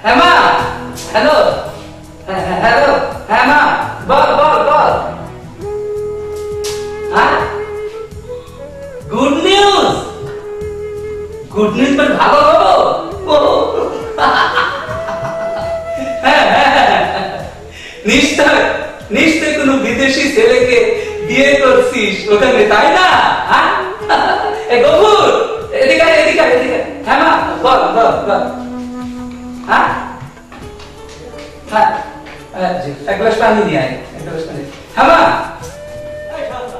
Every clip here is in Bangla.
Emma, hello, hello, Emma, ball. Huh? Good news पर भागो নিশ্চয় কোনো বিদেশি ছেলেকে বিয়ে করছিস ওখানে, তাই না? এ গফুর, এদিকে হ্যাঁ মা, বল। এক গ্লাস পানি নিয়ে আয়, হ্যাঁ মা।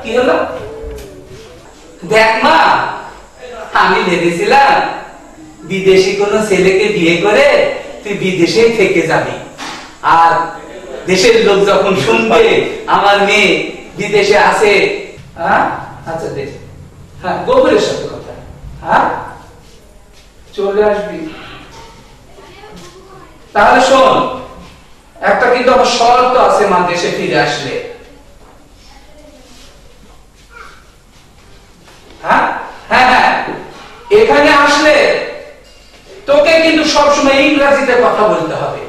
কি হলো? দেখ মা, আমি ভেবেছিলাম বিদেশি কোন ছেলেকে বিয়ে করে তুই বিদেশেই থেকে যাবি, আর দেশের লোক যখন শুনবে আমার মেয়ে বিদেশে আছে, আচ্ছা দেখ, হ্যাঁ গোবরের সাথে কথা, চলে আসবি। তাহলে শোন, একটা কিন্তু আমার শর্ত আছে মা, দেশে ফিরে আসলে। হ্যাঁ, এখানে আসলে তোকে কিন্তু সবসময় ইংরেজিতে কথা বলতে হবে,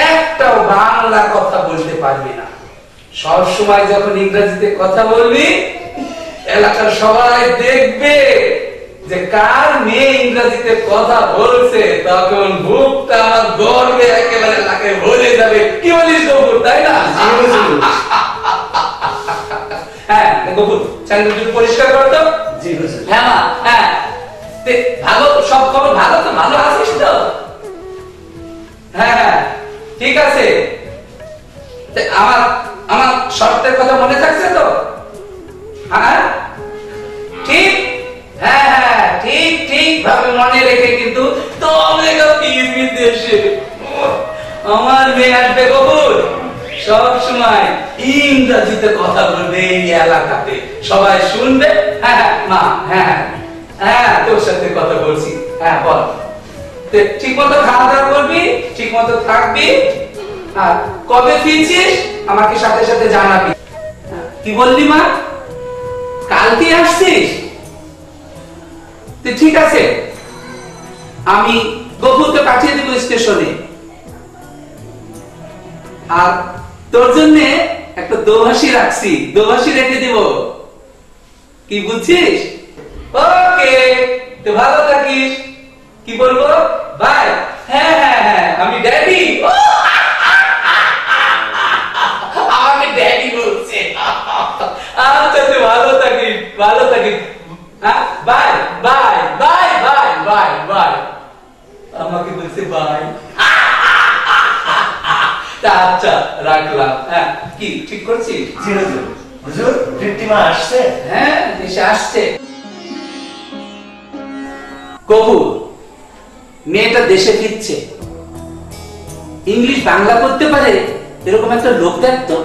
একটাও বাংলা কথা বলতে পারবি না। সবসময় যখন ইংরেজিতে কথা বলবি, এলাকার সবাই দেখবে যে কার মেয়ে ইংরেজিতে কথা বলছে, তখন বুকটা আমার গর্বে একেবারে লাগে ভরে যাবে। কি বলিস গফুর, তাই না? হ্যাঁ গফুর, স্যান্ডউইচ পরিষ্কার কর তো। জি হুজুর। হ্যাঁ মা, হ্যাঁ ভালো, সব খবর ভালো তো? ভালো আছিস তো? হ্যাঁ ঠিক আছে। আমার শর্তের কথা মনে থাকছে তো? হ্যাঁ ঠিক, হ্যাঁ ঠিক ভাবে মনে রেখে কিন্তু তবে বিদেশে আমার মেয়ে আসবে গফুর, সব সময় ইংরেজিতে কথা বলবে, এই এলাকাতে সবাই শুনবে। হ্যাঁ মা, হ্যাঁ তোর সাথে কথা বলছি। হ্যাঁ বল, ঠিক মতো খাওয়া দাওয়া করবি, ঠিক মতো থাকবি, আর কবে ফিরছিস আমাকে সাথে সাথে জানাবি। কি বললি মা? কালকে আসছিস? ঠিক আছে, আমি গফুরকে পাঠিয়ে দেবো স্টেশনে। আর তোর জন্য একটা দোভাষী রাখছি, দোভাষী রেখে দিব, কি বুঝছিস? ওকে, তো ভালো থাকিস। কি বলবো? বাই। হ্যাঁ হ্যাঁ হ্যাঁ, আমি ড্যাডি। আমাকে ড্যাডি বলছে। আচ্ছা, তুই ভালো থাকিস, ভালো থাকিস। Bye bye bye bye bye bye. আমাকে বলছে বাই। আচ্ছা, রাখলাম। হ্যাঁ, কি ঠিক করছিস? হুজুর, টিমা আসছে? হ্যাঁ, এসে আসছে। কবুল, মেয়েটা দেশে ফিরছে, ইংলিশ বাংলা করতে পারে এরকম একটা লোক দেখতো।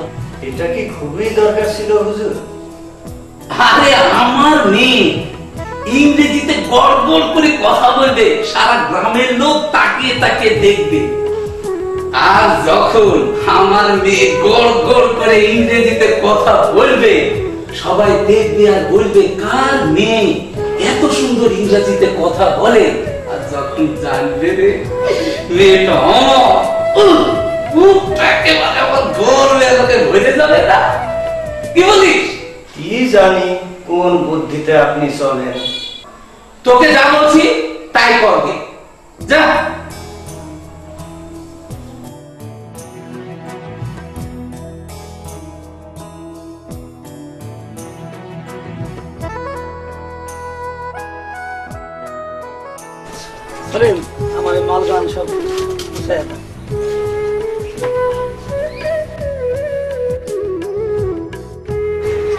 এটা কি খুবই দরকার ছিল হুজুর? আরে আমার মেয়ে ইংরেজিতে গড়গড় করে কথা বলবে, সারা গ্রামের লোক তাকিয়ে তাকিয়ে দেখবে। আর যখন আমার মেয়ে গড়গড় করে ইংরেজিতে কথা বলবে, সবাই দেখবে আর বলবে কার মেয়ে এত সুন্দর ইংরেজিতে কথা বলে। আর যখন জানবে রে মেয়েটা একেবারে আমার গর্বে আমাকে ভরে যাবে না। কি বলিস? কি জানি কোন বুদ্ধিতে আপনি চলেন। তোকে যা বলছি তাই করবে, যা। আমার মালগান সব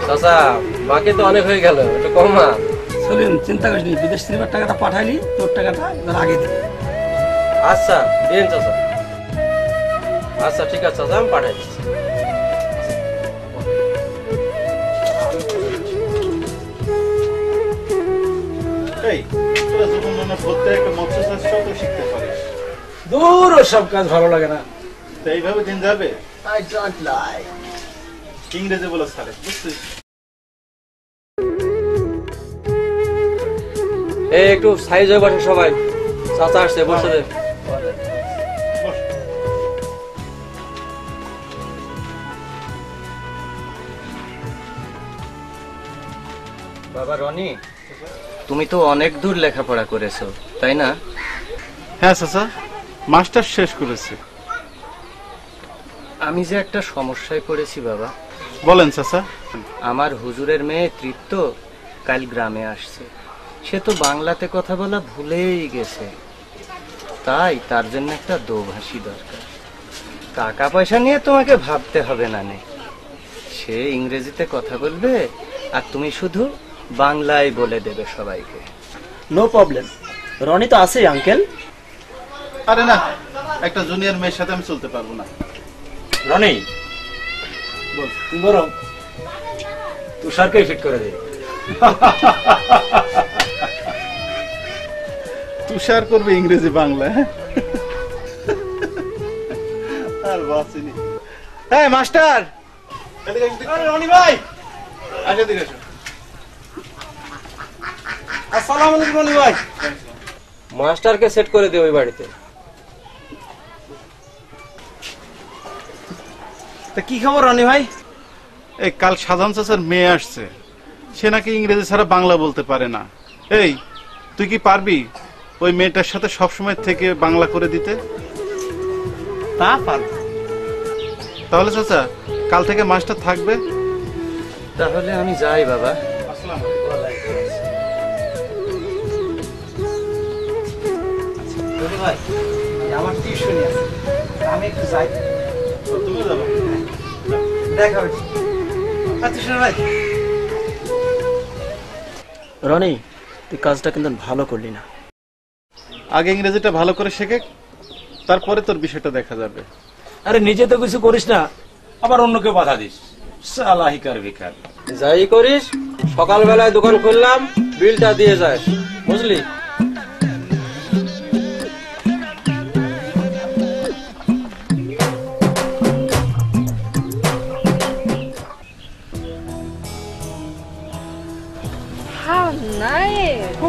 চাচা, বাকি তো অনেক হয়ে গেল, একটু কমা। চলেন, চিন্তা করিস নি, বিদেশ থেকে টাকাটা পাঠাইলি, তোর টাকাটা এবার আগে দে। আচ্ছা দিন চাচা। আচ্ছা ঠিক আছে চাচা, আমি পাঠাই দিচ্ছি। দূর, সব কাজ ভালো লাগে না। এইভাবে দিন যাবে? I don't like. ইংরেজি বলে ছাড়ে, বুঝছিস? এই একটু সাইজ হয়ে বসে সবাই, চাচা আসছে, বসে দে। বাবা রনি, তুমি তো অনেক দূর লেখাপড়া করেছো, তাই না? হ্যাঁ চাচা, মাস্টার শেষ করেছে। আমি যে একটা সমস্যায় পড়েছি বাবা। বলেন চাচা। আমার হুজুরের মেয়ে তৃপ্ত কাল গ্রামে আসছে। সে তো বাংলাতে কথা বলা ভুলেই গেছে, তাই তার জন্য একটা দোভাষী দরকার। টাকা পয়সা নিয়ে তোমাকে ভাবতে হবে না, সে ইংরেজিতে কথা বলবে আর তুমি শুধু বাংলায় বলে দেবে সবাইকে। নো প্রবলেম, রনি তো আছে আঙ্কেল। আরে না, একটা জুনিয়র মেয়ের সাথে আমি চলতে পারবো না। রনি বল। তুই বরং তুষারকে ফিট করে দে। তুষার করবে ইংরেজি বাংলা? আর বাসিনি। এই মাস্টার, এদিকে এসো। রনি ভাই, আসো এদিকে এসো। আসসালামু আলাইকুম রনি ভাই। মাস্টারকে সেট করে দে ওই বাড়িতে। তা কি খবর রনি ভাই? এই কাল সাধারণ চাচার মেয়ে আসছে, সে নাকি ইংরেজি ছাড়া বাংলা বলতে পারে না। এই তুই কি পারবি ওই মেয়েটার সাথে সবসময় থেকে বাংলা করে দিতে? তা পারবো। তাহলে চাচা কাল থেকে মাস্টার থাকবে। তাহলে আমি যাই বাবা। রনি ভাই, আমার টিউশনি আছে, আমি একটু যাই। তুমি যাবো? দেখা হচ্ছে। আচ্ছা শোনো ভাই, রনি তুই কাজটা কিন্তু ভালো করলি না। আগে ইংরেজিটা ভালো করে শেখে, তারপরে তোর বিষয়টা দেখা যাবে। আরে নিজে তো কিছু করিস না, আবার অন্যকে বাধা দিস। সালাহিকার ভিখার। যাই করিস, সকালবেলায় দোকান খুললাম, বিলটা দিয়ে যাস, বুঝলি?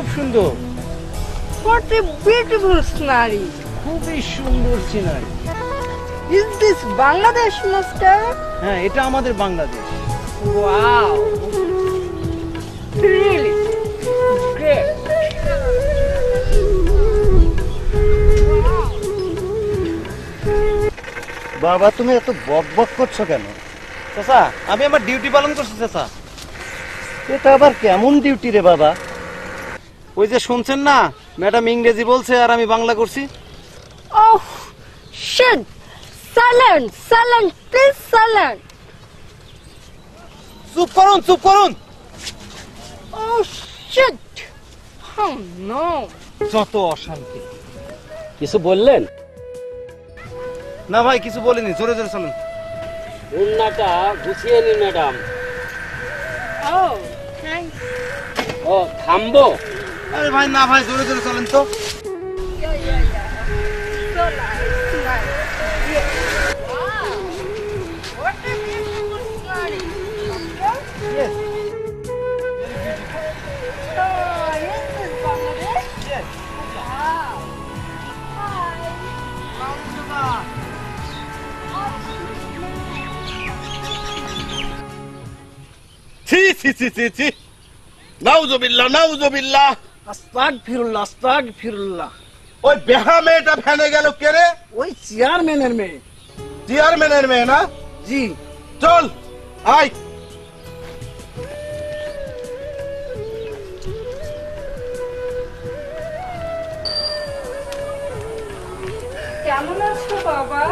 খুব সুন্দর। What a beautiful scenery. খুবই সুন্দর scenery. Is this Bangladesh, master? হ্যাঁ, এটা আমাদের বাংলাদেশ। Wow. Really great. বাবা তুমি এত বক বক করছো কেন? চাচা, আমি আমার ডিউটি পালন করছি চাচা। এটা আবার কেমন ডিউটি রে বাবা? ওই যে শুনছেন না, ম্যাডাম ইংরেজি বলছে আর আমি বাংলা করছি। Oh, shit. Silent, silent, please silent. চুপ করুন, চুপ করুন। Oh, shit. Oh, no. যত অশান্তি। কিছু বললেন? না ভাই, কিছু বলিনি, জোরে জোরে চলুন। উন্নাটা গুছিয়ে নিন ম্যাডাম। Oh, thanks. ও থামবো? আরে ভাই না ভাই, জোরে জোরে চলেন তো। Yeah. So nice, nice. Yeah. Wow. What a beautiful scenery. Okay? Yes. Oh, yes, this Bangladesh? Yes. Wow. Hi. ছি ছি ছি ছি ছি, নাউজুবিল্লাহ নাউজুবিল্লাহ। আস্তাগফিরুল্লাহ, আস্তাগফিরুল্লাহ। ওই বেহা মেয়েটা ফেলে গেল কে রে? ওই চেয়ারম্যানের মেয়ে। চেয়ারম্যানের মেয়ে না? জি। চল আয়। কেমন আছো বাবা?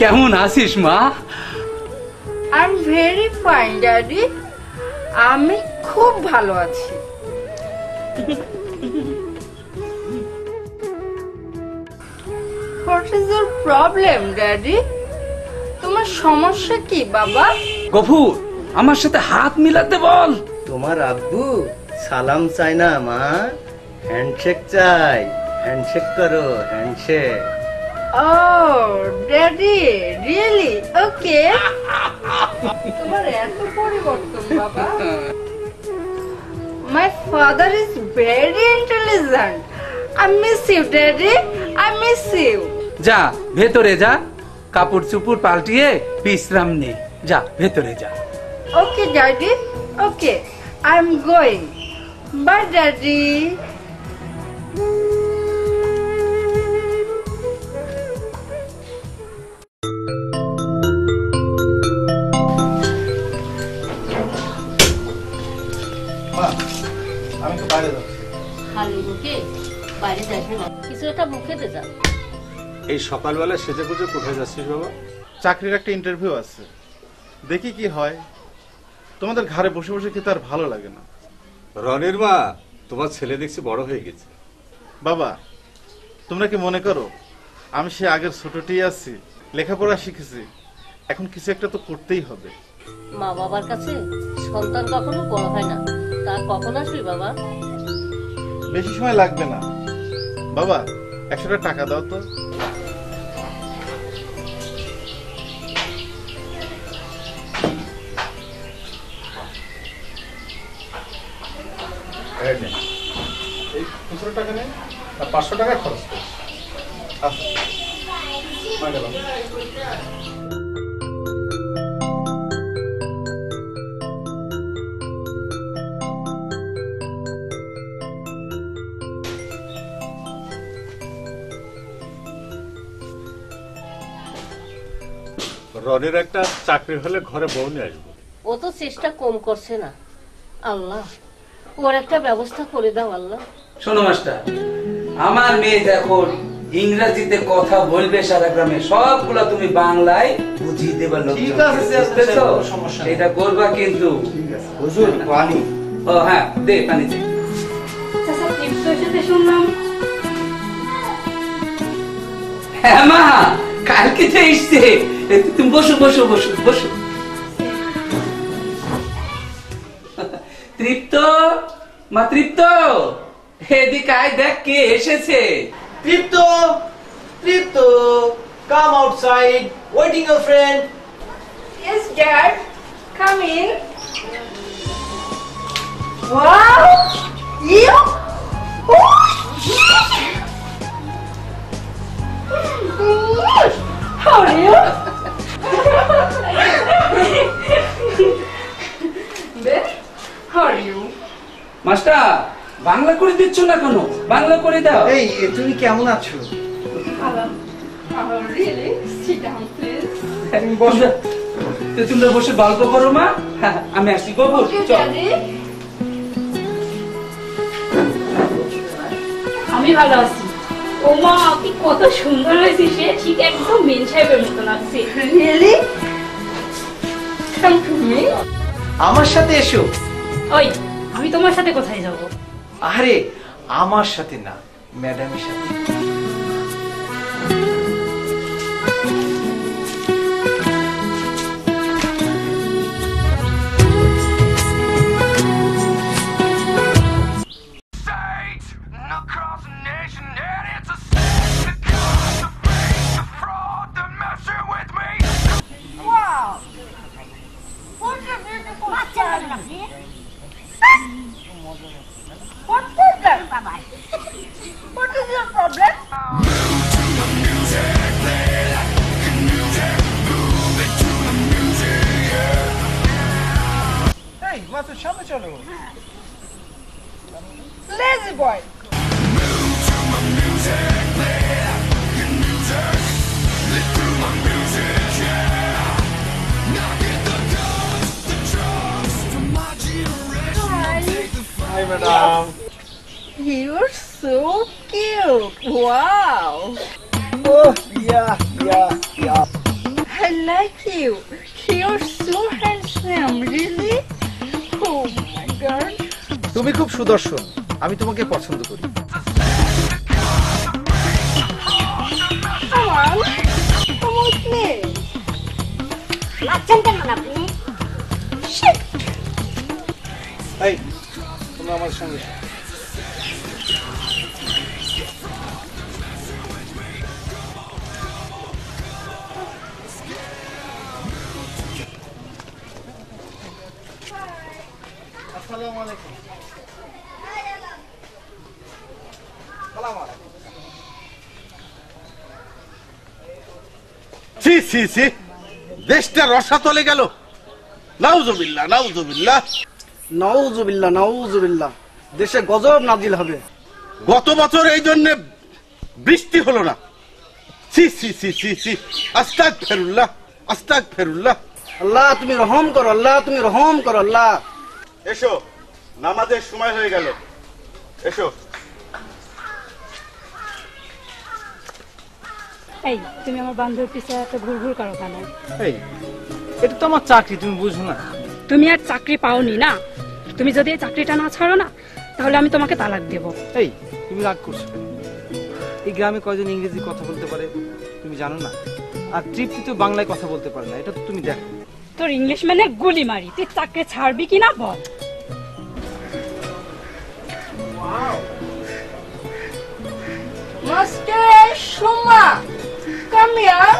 কেমন আছিস মা? I'm very fine, Daddy. আমি খুব ভালো আছি। What is your problem, Daddy? তোমার সমস্যা কি বাবা? গফুর, আমার সাথে হাত মিলাতে বল। তোমার আব্বু সালাম চাই না মা, হ্যান্ডশেক চাই। হ্যান্ডশেক করো, handshake. Oh, Daddy, really? Okay. তোমার এত পরিবর্তন বাবা। My father is very intelligent. I miss you, Daddy. I miss you. যা ভেতরে যা, কাপড় চুপড় পাল্টিয়ে বিশ্রাম নে। যা ভেতরে যা। Okay, Daddy. Okay, I'm going. Bye, Daddy. আমি তো বাইরে যাচ্ছি। খালি মুখে বাইরে যাবি না, কিছু একটা মুখে দে যা। এই সকালবেলা সেজে গুজে কোথায় যাচ্ছিস বাবা? চাকরির একটা ইন্টারভিউ আছে, দেখি কি হয়। তোমাদের ঘরে বসে বসে খেতে আর ভালো লাগে না। রনির মা, তোমার ছেলে দেখছি বড় হয়ে গেছে। বাবা, তোমরা কি মনে করো আমি সে আগের ছোটটি আছি? লেখাপড়া শিখেছি, এখন কিছু একটা তো করতেই হবে। মা বাবার কাছে সন্তান কখনো বড় হয় না। তা কখন আসবি বাবা? বেশি সময় লাগবে না। বাবা, 100 টাকা দাও তো। এই 200 টাকা নেই আর 500 টাকা খরচ করো। আচ্ছা, গেলাম। রনির একটা চাকরি হলে ঘরে বউ নিয়ে আসবো। ও তো চেষ্টা কম করছে না। আল্লাহ, ওর একটা ব্যবস্থা করে দাও আল্লাহ। শোনো মাস্টার, আমার মেয়ে যখন ইংরেজিতে কথা বলবে সারা গ্রামে, সবগুলো তুমি বাংলায় বুঝিয়ে দেবা লোকজনকে। এটা করবা কিন্তু। হুজুর পানি। ও হ্যাঁ, দে পানি দে। চাচা টিপস এসেছে শুনলাম। হ্যাঁ মা, কালকে তো এসছে। তুমি বসো বসো বসো বসো। তৃপ্ত, মা তৃপ্ত, এদিকে আয়, দেখ কে এসেছে। তৃপ্ত, come outside, waiting your friend. Yes, Dad. Come in. Wow! You? Oh, yeah. How are you? Ben, how are you? Master Bangla করে দিচ্ছ না কেন? বাংলা করে দাও। এই তুমি কেমন আছো? Hello. Really? Sit down, please. বসো। তো তোমরা বসে গল্প করো মা। হ্যাঁ, আমি আসি গো। Okay, Daddy. আমি ভালো আছি। ও মা কি কত সুন্দর হয়েছে, সে ঠিক একদম মেন সাহেবের মতো লাগছে। Really? Come to me. আমার সাথে এসো। ওই আমি তোমার সাথে কোথায় যাব? আরে আমার সাথে না, ম্যাডামের সাথে। Wow. What a beautiful child. What is that? What is your problem? এই মাত্র সামনে চলো। Lazy boy. High madam. You're so cute. Wow. Oh, yeah. I like you. You're so handsome. Really? Oh my God. তুমি খুব সুদর্শন, আমি তোমাকে পছন্দ করি। Come on. Come with me. লাগছেন কেন আপনি? Shit. এই তুমি আমার সঙ্গে এসো। আসসালামু আলাইকুম। সি সি সি, দেশটা রসাতলে গেল। নাউজুবিল্লাহ নাউজুবিল্লাহ। নাউজুবিল্লাহ নাউজুবিল্লাহ, দেশে গজব নাজিল হবে। গত বছর এই জন্য বৃষ্টি হলো না। সি সি সি সি সি, আস্তাগফিরুল্লাহ আস্তাগফিরুল্লাহ। আল্লাহ তুমি রহম করো, আল্লাহ তুমি রহম করো, আল্লাহ। এসো, নামাজের সময় হয়ে গেল। এসো। এই তুমি আমার বান্ধবীর পিছে এত ঘুরঘুর করো কেন? এই এটা তো আমার চাকরি, তুমি বুঝো না? তুমি আর চাকরি পাওনি না। তুমি যদি এই চাকরিটা না ছাড়ো না, তাহলে আমি তোমাকে তালাক দেব। এই তুমি রাগ করছো কেন? এই গ্রামে কয়জন ইংরেজি কথা বলতে পারে তুমি জানো না? আর তৃপ্তি তো বাংলায় কথা বলতে পারে না, এটা তো তুমি দেখো। তোর ইংলিশ মানে গুলি মারি, তুই চাকরি ছাড়বি কিনা বল। Master Shuma. Come here.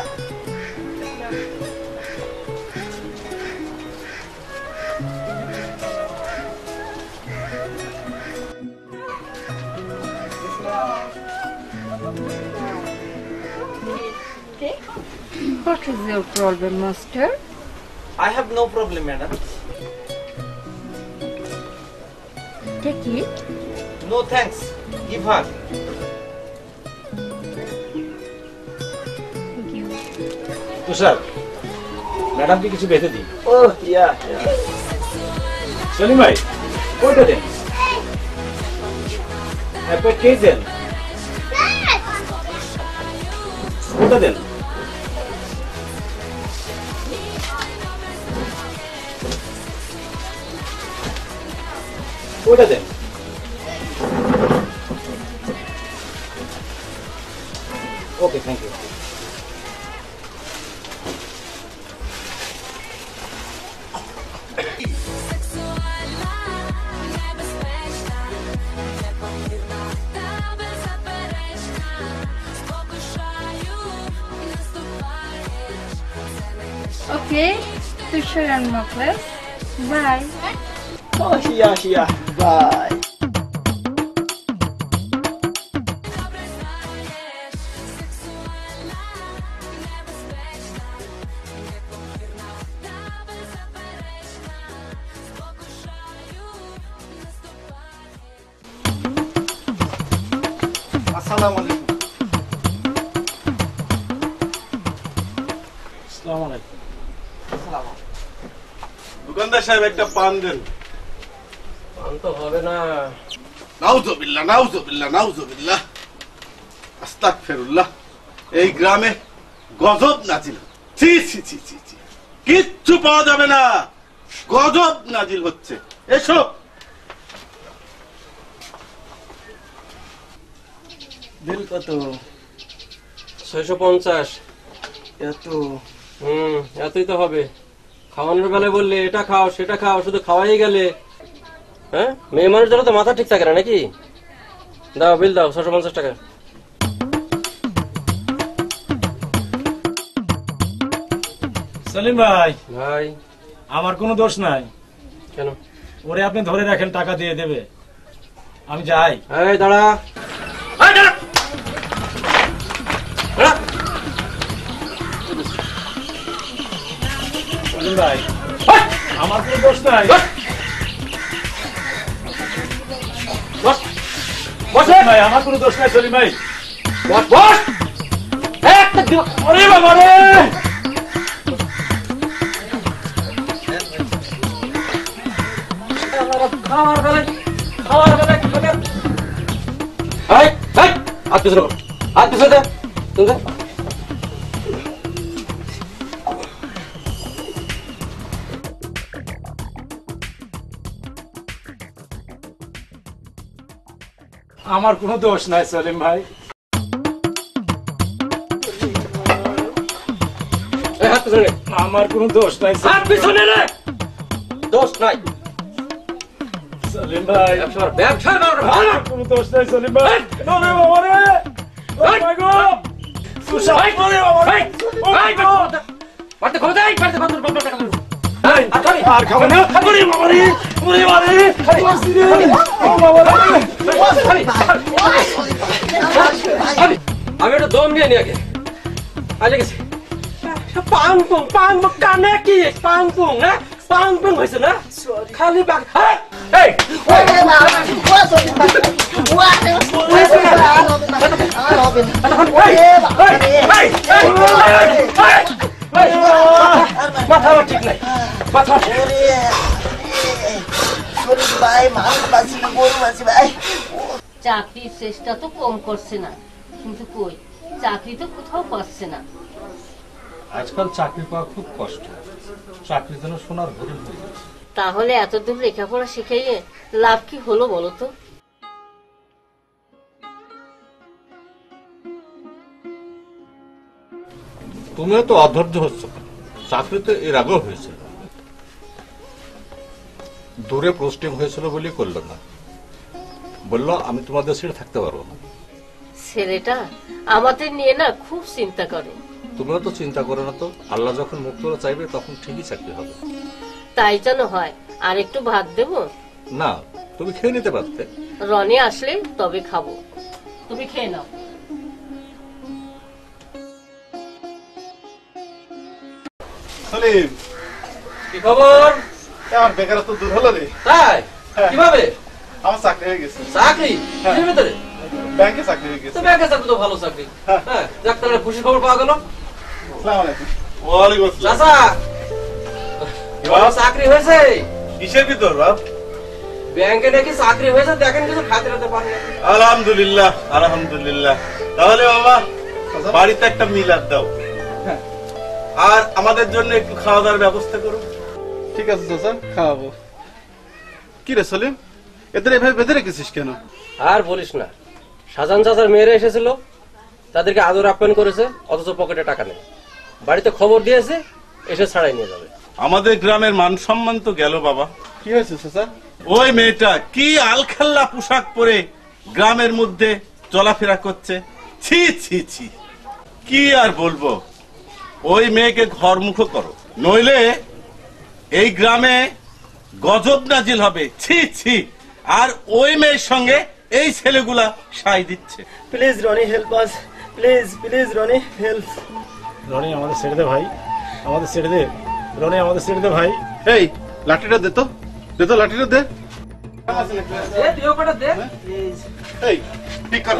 Okay. What is your problem, Master? I have no problem, madam. Take it. No thanks. Give her. তুষার, ম্যাডামকে কিছু বেঁধে দিই। ওহ ইয়া। সলিম ভাই, ওইটা দেন। এরপর কে দেন? ওটা দেন। ওটা দেন। Okay, thank you. Okay. Fisher and Mockless. Bye. Ashia. Bye. আসসালামু আলাইকুম। আসসালামু আলাইকুম। দোকানদার সাহেব একটা পান দেন। পান তো হবে না। নাউজুবিল্লাহ নাউজুবিল্লাহ নাউজুবিল্লাহ আস্তাগফিরুল্লাহ। এই গ্রামে গজব নাজিল, ছি ছি ছি ছি ছি, কিচ্ছু পাওয়া যাবে না, গজব নাজিল হচ্ছে। এসো। বিল কত? 650। এত? এতই তো হবে। খাওয়ানোর বেলায় বললে এটা খাও সেটা খাও, শুধু খাওয়াই গেলে। হ্যাঁ, মেয়ে মানুষ জন্য তো মাথা ঠিক থাকে না নাকি? দাও বিল দাও, 650 টাকা। সেলিম ভাই, ভাই আমার কোনো দোষ নাই। কেন? ওরে আপনি ধরে রাখেন, টাকা দিয়ে দেবে। আমি যাই। এই দাঁড়া। এই দাঁড়া। দাঁড়া। সেলিম ভাই, আমার কোনো দোষ নাই। সেলিম ভাই, আমার কোনো দোষ নাই। সেলিম ভাই, ওরে বাবা রে, খাওয়ার বেলায় হাত পিছনে কর, হাত পিছনে দে। তুমি আমার কোনো দোষ নাই সেলিম ভাই। হাত পিছনে নে। আমার কোনো দোষ নাই। হাত পিছনে নে। দোষ নাই সেলিম ভাই, ব্যবসা আমার কোনো দোষ নাই। সেলিম ভাই, ওরে বাবা রে, ওরে গো, সুসাই করে বাবা রে, মারতে ক্ষমতা নাই, মারতে ক্ষমতা নাই। আর খাবে না। ওরে বাবা রে, ওরে বাবা রে, ও বাবা রে। আমি একটা দম নিয়ে নি আগে। আগে গেছি পাং পুং কানে কি পাং পুং না, পাং পুং হয়েছে না, খালি বাঘ। মাথা ঠিক নাই, মাথা চাকরির চেষ্টা তো কম করছে না, কিন্তু কই চাকরি তো কোথাও পাচ্ছে না। আজকাল চাকরি পাওয়া খুব কষ্ট, চাকরির জন্য সোনার হরিণ হয়ে গেছে। তাহলে এতদূর লেখাপড়া শিখাইয়ে লাভ কি হলো বলো তো? তুমিও তো অধৈর্য হচ্ছ, চাকরি তো এর আগেও হয়েছে, দূরে পোস্টিং হয়েছিল বলে করলো না, বললো আমি তোমাদের ছেড়ে থাকতে পারবো না। ছেলেটা আমাদের নিয়ে না খুব চিন্তা করে। তুমিও তো চিন্তা করো না তো, আল্লাহ যখন মুখ করে চাইবে তখন ঠিকই চাকরি হবে। তাই যেন হয়। আর একটু ভাত দেবো? না, তুমি খেয়ে নিতে পারতে। রনি আসলে তবে খাবো, তুমি খেয়ে নাও। সলিম, কি খবর? আমার বেকারত্ব দূর হলো রে। তাই? কিভাবে? আমার চাকরি হয়ে গেছে। চাকরি? কিসের ভিতরে? ব্যাংকে চাকরি হয়ে গেছে। তো ব্যাংকে চাকরি তো ভালো চাকরি। হ্যাঁ, যাক তাহলে খুশি খবর পাওয়া গেল। আসসালামু আলাইকুম। ওয়ালাইকুম আসসালাম। চাচা, চাকরি হয়েছে? কিসের ভিতর বাপ? ব্যাংকে নাকি চাকরি হয়েছে, দেখেন কিছু খাতে রাতে পারেন। আলহামদুলিল্লাহ আলহামদুলিল্লাহ। তাহলে বাবা বাড়িতে একটা মিলাদ দাও, আর আমাদের জন্য একটু খাওয়া দাওয়ার ব্যবস্থা করো। ঠিক আছে চাচা, খাওয়াবো। কি রে সলিম, এদের এভাবে বেঁধে রেখেছিস কেন? আর বলিস না, শাহজাহান চাচার মেয়েরা এসেছিল, তাদেরকে আদর আপ্যায়ন করেছে, অথচ পকেটে টাকা নেই। বাড়িতে খবর দিয়েছে, এসে ছাড়াই নিয়ে যাবে। আমাদের গ্রামের মান সম্মান তো গেল বাবা। কি হয়েছে চাচা? ওই মেয়েটা কি আলখাল্লা পোশাক পরে গ্রামের মধ্যে চলাফেরা করছে, ছি ছি ছি, কি আর বলবো। ওই মেয়েকে ঘরমুখো করো, নইলে এই গ্রামে গজব নাজিল হবে। ছি ছি, আর ওই মেয়ের সঙ্গে এই ছেলেগুলা সাই দিচ্ছে। Please Rony help us, please please Rony help. Rony আমাদের ছেড়ে দে ভাই, আমাদের ছেড়ে দে রনি, আমাদের ছেড়ে দে ভাই। এই লাঠিটা দে তো, দে তো লাঠিটা দে। এই ঠিক কর।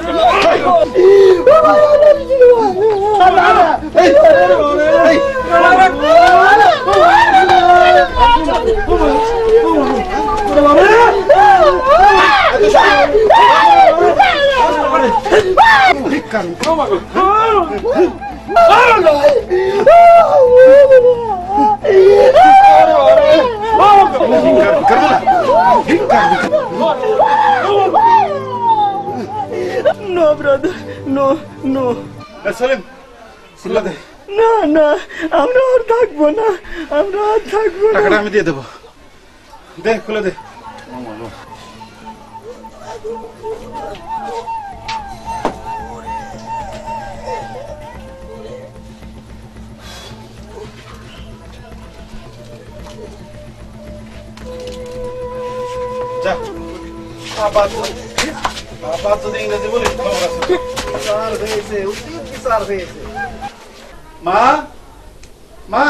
No brother, no no. Salim খুলে দে। না না, আমরা আর থাকবো না, আমরা আর থাকবো না। টাকাটা আমি দিয়ে দেবো, দে খুলে দে। যা, আবার যদি ইংরেজি বলিস খবর আছে। স্যার হয়েছে, উচিত বিচার হয়েছে। মা, মা,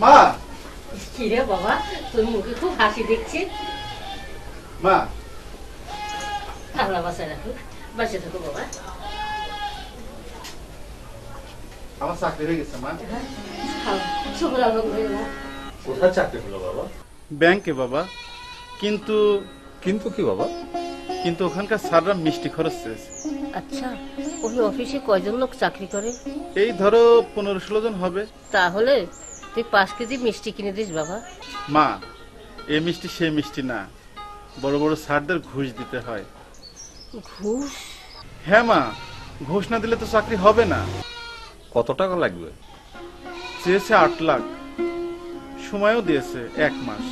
মা, কি রে বাবা, তোর মুখে খুব হাসি দেখছি। মা, আল্লাহ বাঁচায় রাখুক, বাঁচে থাকো বাবা। আমার চাকরি হয়ে গেছে মা। শুকুর আলহামদুলিল্লাহ। কোথায় চাকরি হলো বাবা? ব্যাংকে বাবা। কিন্তু কিন্তু কি বাবা? কিন্তু ওখানকার স্যাররা মিষ্টি খরচ চেয়েছে। আচ্ছা, ওই অফিসে কয়জন লোক চাকরি করে? এই ধরো 15-16 জন হবে। তাহলে তুই 5 কেজি মিষ্টি কিনে দিস বাবা। মা, এই মিষ্টি সে মিষ্টি না, বড় বড় স্যারদের ঘুষ দিতে হয়। ঘুষ? হ্যাঁ মা, ঘুষ না দিলে তো চাকরি হবে না। কত টাকা লাগবে? চেয়েছে 8 লাখ, সময়ও দিয়েছে 1 মাস।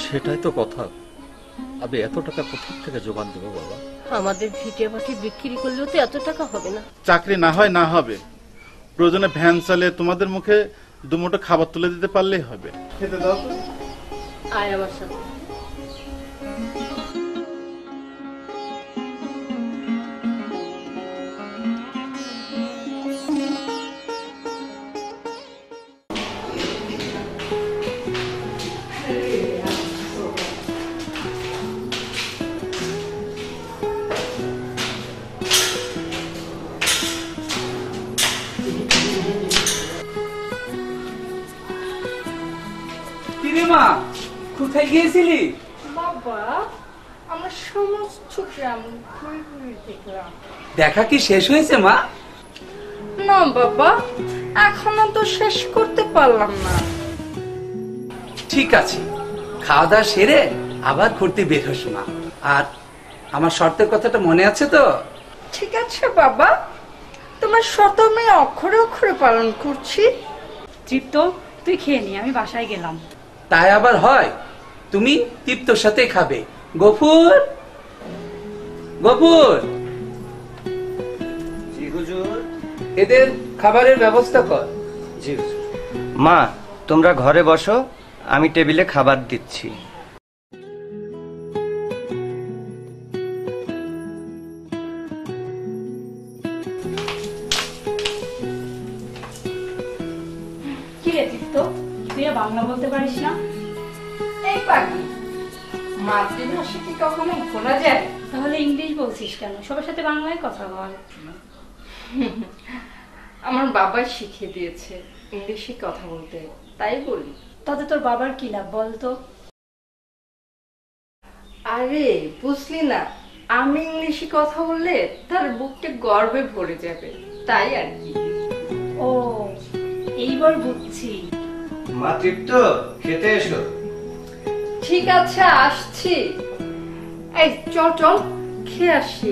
সেটাই তো কথা, আমি এত টাকা কোথা থেকে জোগান দেবো বাবা? আমাদের ভিটে মাটি বিক্রি করলেও তো এত টাকা হবে না। চাকরি না হয় না হবে, প্রয়োজনে ভ্যান চালিয়ে তোমাদের মুখে 2 মুঠো খাবার তুলে দিতে পারলেই হবে। খেতে দাও তো। আয় আমার সাথে। মা, কোথায় গিয়েছিলি? বাবা, আমরা সমস্ত গ্রাম ঘুরে ঘুরে দেখলাম। দেখা কি শেষ হয়েছে মা? না বাবা, এখনো তো শেষ করতে পারলাম না। ঠিক আছে, খাওয়া দাওয়া সেরে আবার ঘুরতে বের হোস মা। আর আমার শর্তের কথাটা মনে আছে তো? ঠিক আছে বাবা, তোমার শর্ত আমি অক্ষরে অক্ষরে পালন করছি। তৃপ্ত, তুই খেয়ে নি, আমি বাসায় গেলাম। তাই আবার হয়? তুমি তৃপ্তর সাথে খাবে। গফুর, গফুর, জি হুজুর। এদের খাবারের ব্যবস্থা কর। জি হুজুর। মা, তোমরা ঘরে বসো, আমি টেবিলে খাবার দিচ্ছি। কি রে তৃপ্ত, তুই আর বাংলা বলতে পারিস না? এই পাখি, মাতৃভাষা কি কখনো ভোলা যায়? তাহলে ইংলিশ বলছিস কেন? সবার সাথে বাংলায় কথা বল। আমার বাবা শিখিয়ে দিয়েছে ইংলিশে কথা বলতে, তাই বলি। তাতে তোর বাবার কি লাভ বলতো? আরে বুঝলি না, আমি ইংলিশে কথা বললে তার বুকটা গর্বে ভরে যাবে, তাই আর কি। ও, এইবার বুঝছি। মা তৃপ্ত, খেতে এসো। ঠিক আছে, আসছি। এই চল চল, খেয়ে আসি।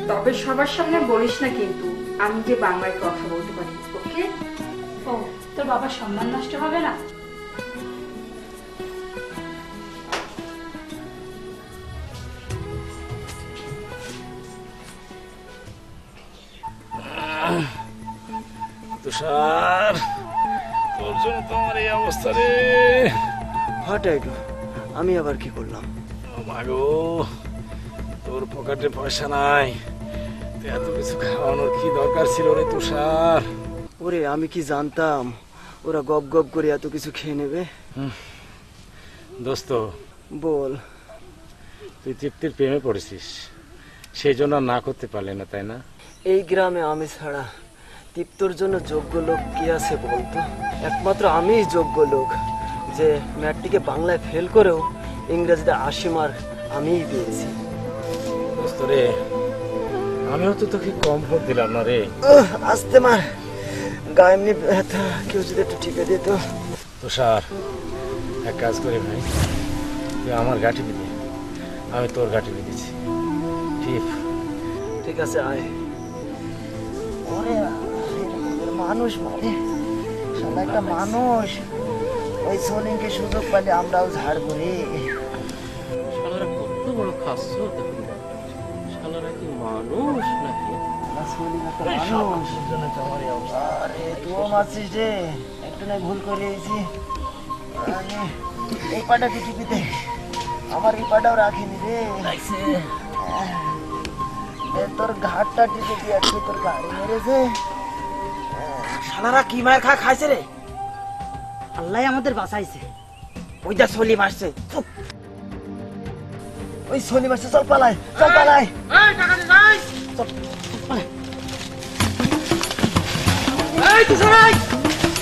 তবে সবার সামনে বলিস না কিন্তু আমি যে বাংলায় কথা বলতে পারি, ওকে? ও, তোর বাবার সম্মান নষ্ট হবে না? তুষার, তোর জন্য তোমার এই অবস্থা রে। হঠাৎ আমি আবার কি করলাম? ও মাগো, তোর পকেটে পয়সা নাই, এত কিছু খাওয়ানোর কি দরকার ছিল রে তুষার? ওরে আমি কি জানতাম ওরা গপ গপ করে এত কিছু খেয়ে নেবে। দোস্ত বল, তুই তৃপ্তির প্রেমে পড়েছিস, সেই জন্য না করতে পারলে না, তাই না? এই গ্রামে আমি ছাড়া তৃপ্তর জন্য যোগ্য লোক কি আছে বলতো? একমাত্র আমিই যোগ্য লোক যে ম্যাটটিকে বাংলায় ফেল করেও ইংরেজিতে 80 মার্ক আমিই পেয়েছি। দোস্ত রে, আমিও তো তোকে কম ভোট দিলাম না রে। আস্তে মার, গায়ে এমনি ব্যথা, কেউ যদি একটু টিপে দিত। তুষার, এক কাজ করে ভাই, তুই আমার গাঁটি বিধি, আমি তোর গাঁটি বিধেছি। ঠিক আছে, আয়। ওরে মানুষ মানে শালা একটা মানুষ, ওই সোনিকে সুযোগ পেলে আমরাও ঝাড়বো রে। শালারা কত বড় খাচ্ছ, শালারা কি মানুষ নাকি? আরে তুইও মারছিস রে, একটু নাই ভুল করেছি। এই পাটা টিপিতে আমার এই পাটাও রাখিনি রে। তোর ঘাটটা টিপে দিয়ে একটু তোর গাড়ি মেরেছে। শালারা কি মার খাইছে রে? আল্লাহ আমাদের বাঁচাইছে। ওই যা সলি মারছে, চুপ। ওই সলি মারছে, চল পালাই, চল পালাই। এই তুষার,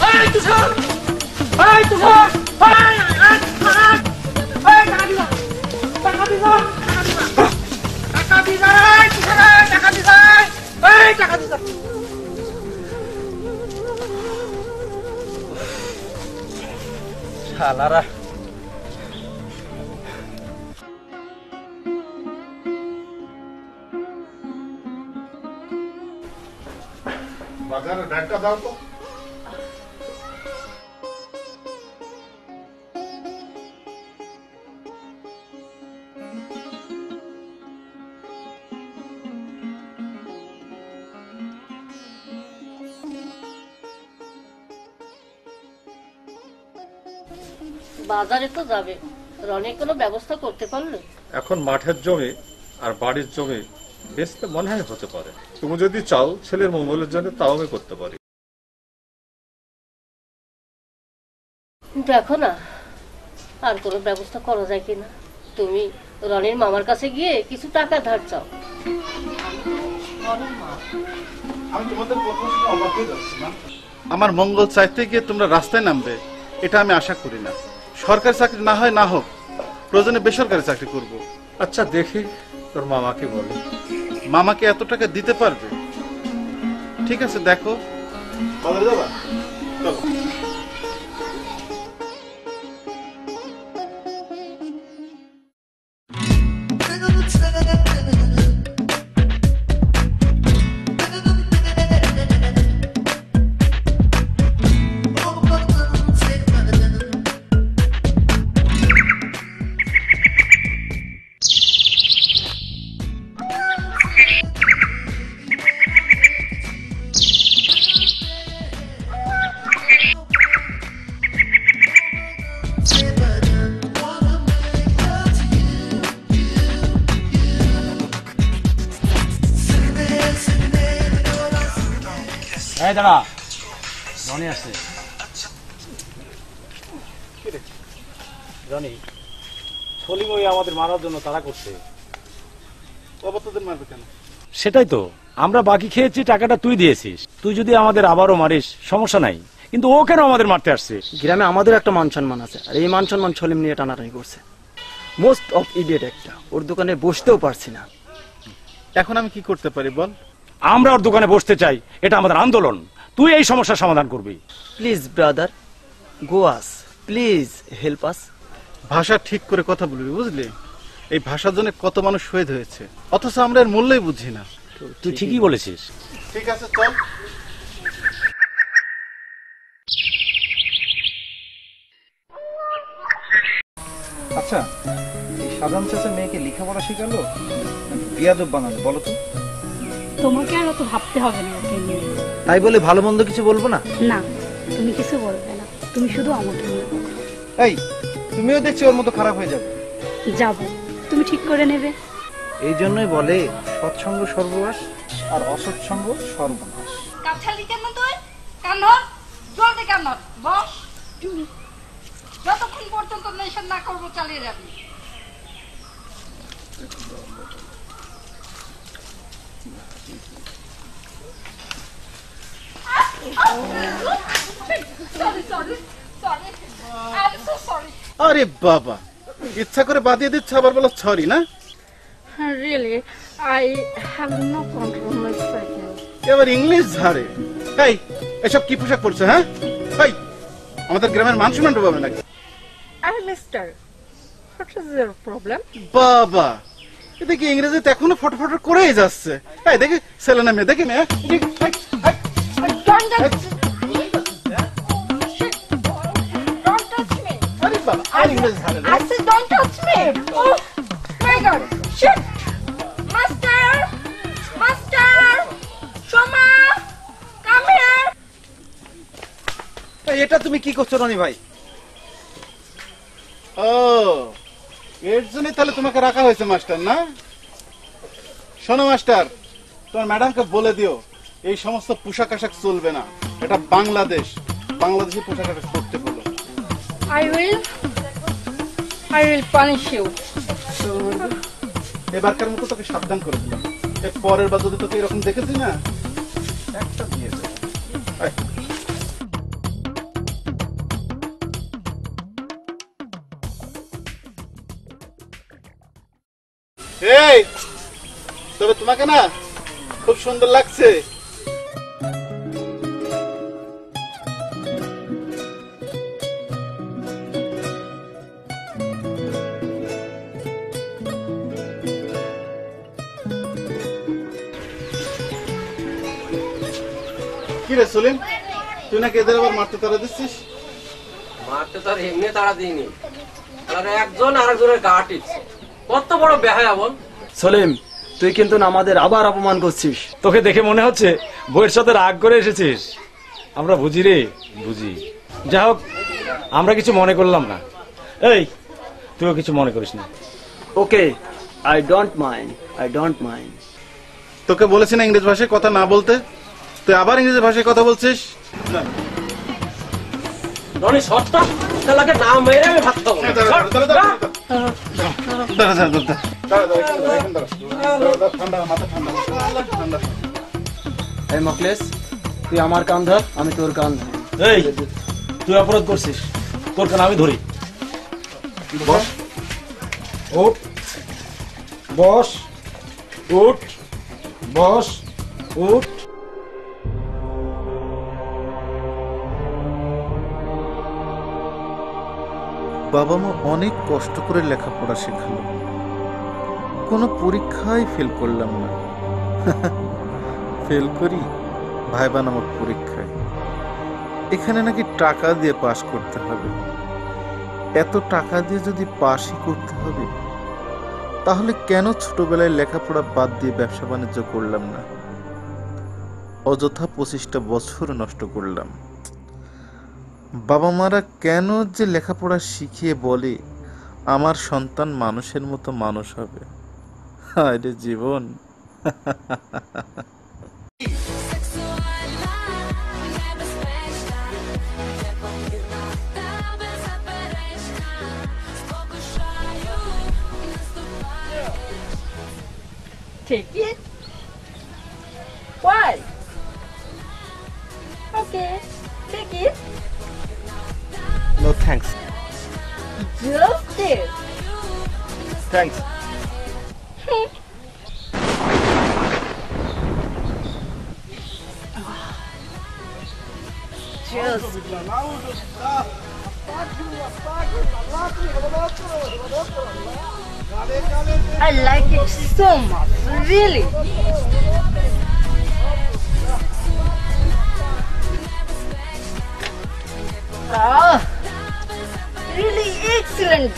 এই তুষার, এই তুষার, টাকা দিবা, টাকা দিবা, টাকা দিবা, টাকা দিবা, এই টাকা দিবা। শালারা বাজারের ব্যাগটা দাও তো। বাজারে তো যাবে, রনির কোনো ব্যবস্থা করতে পারলে? এখন মাঠের জমি আর বাড়ির জমি বেচতে মনে হয় হতে পারে। তুমি যদি চাও ছেলের মঙ্গলের জন্য, তাও আমি করতে পারি। দেখো না আর কোনো ব্যবস্থা করা যায় কিনা। তুমি রনির মামার কাছে গিয়ে কিছু টাকা ধার চাও। আমার মঙ্গল চাইতে গিয়ে তোমরা রাস্তায় নামবে, এটা আমি আশা করি না। সরকারি চাকরি না হয় না হোক, প্রয়োজনে বেসরকারি চাকরি করব। আচ্ছা দেখি তোর মামাকে বলি। মামাকে এত টাকা দিতে পারবে? ঠিক আছে, দেখো। এই দাঁড়া, রনি আসছে। রনি, সলিম ওই আমাদের মারার জন্য তাড়া করছে। তোদের মারবে কেন? সেটাই তো, আমরা বাকি খেয়েছি, টাকাটা তুই দিয়েছিস। তুই যদি আমাদের আবারও মারিস সমস্যা নাই, কিন্তু ও কেন আমাদের মারতে আসছে? গ্রামে আমাদের একটা মান সম্মান আছে, আর এই মান সম্মান সলিম নিয়ে টানাটানি করছে। মোস্ট অফ ইডিয়েট একটা, ওর দোকানে বসতেও পারছি না। এখন আমি কি করতে পারি বল? আমরা ওর দোকানে বসতে চাই, এটা আমাদের আন্দোলন। তুই এই সমস্যার সমাধান করবি। Please brother, go us, please help us. ভাষা ঠিক করে কথা বলবি, বুঝলি? এই ভাষার জন্য কত মানুষ শহীদ হয়েছে, অথচ আমরা এর মূল্যই বুঝি না। তুই ঠিকই বলেছিস। ঠিক আছে, চল। আচ্ছা, এই সাধারণ চাষের মেয়েকে লেখাপড়া শেখালো বিয়াদব বানালো বলো তো? তোমাকে আর অত ভাবতে হবে না ওকে নিয়ে। তাই বলে ভালো মন্দ কিছু বলবো না? না, তুমি কিছু বলবে না। তুমি শুধু আমাকে নিয়ে বলো। এই তুমিও দেখছি ওর মতো খারাপ হয়ে যাবে। যাব, তুমি ঠিক করে নেবে। এই জন্যই বলে সৎসঙ্গ সর্বনাশ আর অসৎসঙ্গ সর্বনাশ। কাছালি কেন তুই? কান ধর, জলদি কান ধর, বস। যতক্ষণ পর্যন্ত নেশন না করবো চালিয়ে যাবি। আরে বাবা, ইচ্ছা করে বাদিয়ে দিচ্ছে আবার বলো সরি না? Really, I have no control myself. এবার ইংলিশ ঝাড়ে। এই এসব কি পোশাক পরছে? হ্যাঁ, এই আমাদের গ্রামের মান সম্মান ডুবাবে নাকি? Mister, what is your problem? বাবা, এদিকে ইংরেজিতে এখনো ফটফট করেই যাচ্ছে। এই দেখি ছেলে না মেয়ে, দেখি মেয়ে। Don't touch me. আরে বাবা, আর ইংরেজি ঝাড়ে না। I said don't touch me. Oh my God, shit. Master, Shoma, come here. এটা তুমি কি করছো রনি ভাই? ও, এর জন্যই তাহলে তোমাকে রাখা হয়েছে মাস্টার না? শোনো মাস্টার, তোমার ম্যাডামকে বলে দিও এই সমস্ত পোশাক আশাক চলবে না। এটা বাংলাদেশ, বাংলাদেশি পোশাক আশাক করতে বলো। I will punish you. এবারকার মতো তোকে সাবধান করে দিলাম। এর পরের বার যদি তোকে এরকম দেখেছি না, একটা দিয়ে দেবো। এই তবে তোমাকে না খুব সুন্দর লাগছে। কি রে সলিম, তুই নাকি এদের আবার মারতে তাড়া দিচ্ছিস? মারতে তার এমনি তাড়া দিইনি, আর একজন আরেকজনের গা টিপছে। কত বড় বেহায়া বল। সলিম, তুই কিন্তু আমাদের আবার অপমান করছিস। তোকে দেখে মনে হচ্ছে বইয়ের সাথে রাগ করে এসেছিস। আমরা বুঝি রে, বুঝি। যা হোক, আমরা কিছু মনে করলাম না। এই তুইও কিছু মনে করিস না। ওকে, আই ডোন্ট মাইন্ড। তোকে বলেছি না ইংরেজি ভাষায় কথা না বলতে, তুই আবার ইংরেজি ভাষায় কথা বলছিস। রনি শর্টটা শালাকে না মেরে আমি ভাত খাবো। এই মকলেশ, তুই আমার কান ধর, আমি তোর কান ধর। এই তুই অপরাধ করছিস, তোর কান আমি ধরি। বস, উঠ, বস, উঠ, বস, উঠ। বাবা মা অনেক কষ্ট করে লেখাপড়া শেখালো, কোনো পরীক্ষায় ফেল করলাম না। ফেল করি ভাইবা নামক পরীক্ষায়। এখানে নাকি টাকা দিয়ে পাস করতে হবে। এত টাকা দিয়ে যদি পাসই করতে হবে, তাহলে কেন ছোটবেলায় লেখাপড়া বাদ দিয়ে ব্যবসা বাণিজ্য করলাম না? অযথা 25টা বছর নষ্ট করলাম। বাবা মারা কেন যে লেখাপড়া শিখিয়ে বলে আমার সন্তান মানুষের মতো মানুষ হবে? হায় রে জীবন। Take it. Why? Okay, take it. No thanks. Just this. Thanks. I like it so much, really. Ah, really excellent.